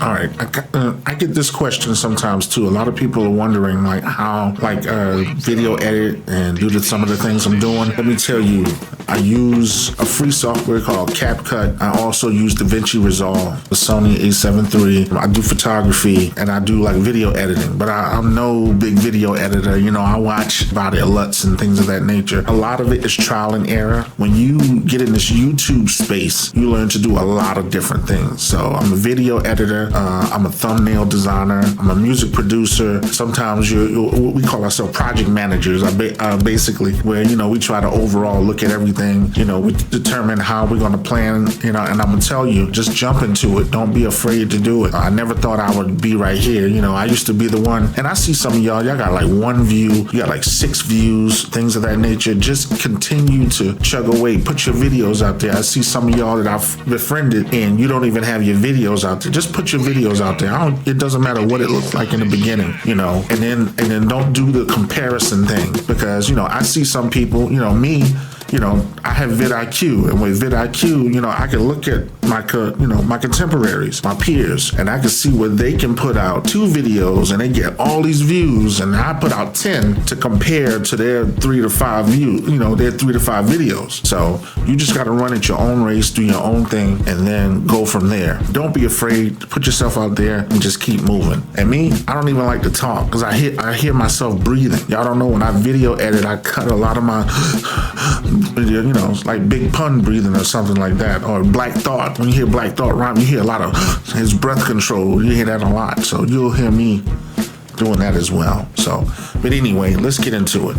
All right, I get this question sometimes too. A lot of people are wondering like how video edit and do some of the things I'm doing. Let me tell you, I use a free software called CapCut. I also use DaVinci Resolve, the Sony A7 III. I do photography and I do like video editing, but I'm no big video editor. You know, I watch body LUTs and things of that nature. A lot of it is trial and error. When you get in this YouTube space, you learn to do a lot of different things. So I'm a video editor. I'm a thumbnail designer. I'm a music producer. Sometimes we call ourselves project managers. Basically, where we try to overall look at everything. We determine how we're going to plan. And I'm gonna tell you, just jump into it. Don't be afraid to do it. I never thought I would be right here. I used to be the one, and I see some of y'all got like 1 view, you got like 6 views, things of that nature. Just continue to chug away. Put your videos out there. I see some of y'all that I've befriended, and you don't even have your videos out there. Just put your videos out there. It doesn't matter what it looks like in the beginning, and then don't do the comparison thing, because I see some people, me, I have vidIQ, and with vidIQ, I can look at my contemporaries, my peers, and I can see where they can put out 2 videos and they get all these views, and I put out 10 to compare to their 3 to 5 views, their 3 to 5 videos. So you just got to run at your own race, do your own thing, and then go from there. Don't be afraid to put yourself out there and just keep moving. And me, I don't even like to talk because I hear myself breathing. Y'all don't know, when I video edit, I cut a lot of my it's like Big Pun breathing or something like that, or Black Thought. When you hear Black Thought rhyme, you hear a lot of his breath control. You hear that a lot, so you'll hear me doing that as well. But anyway, let's get into it.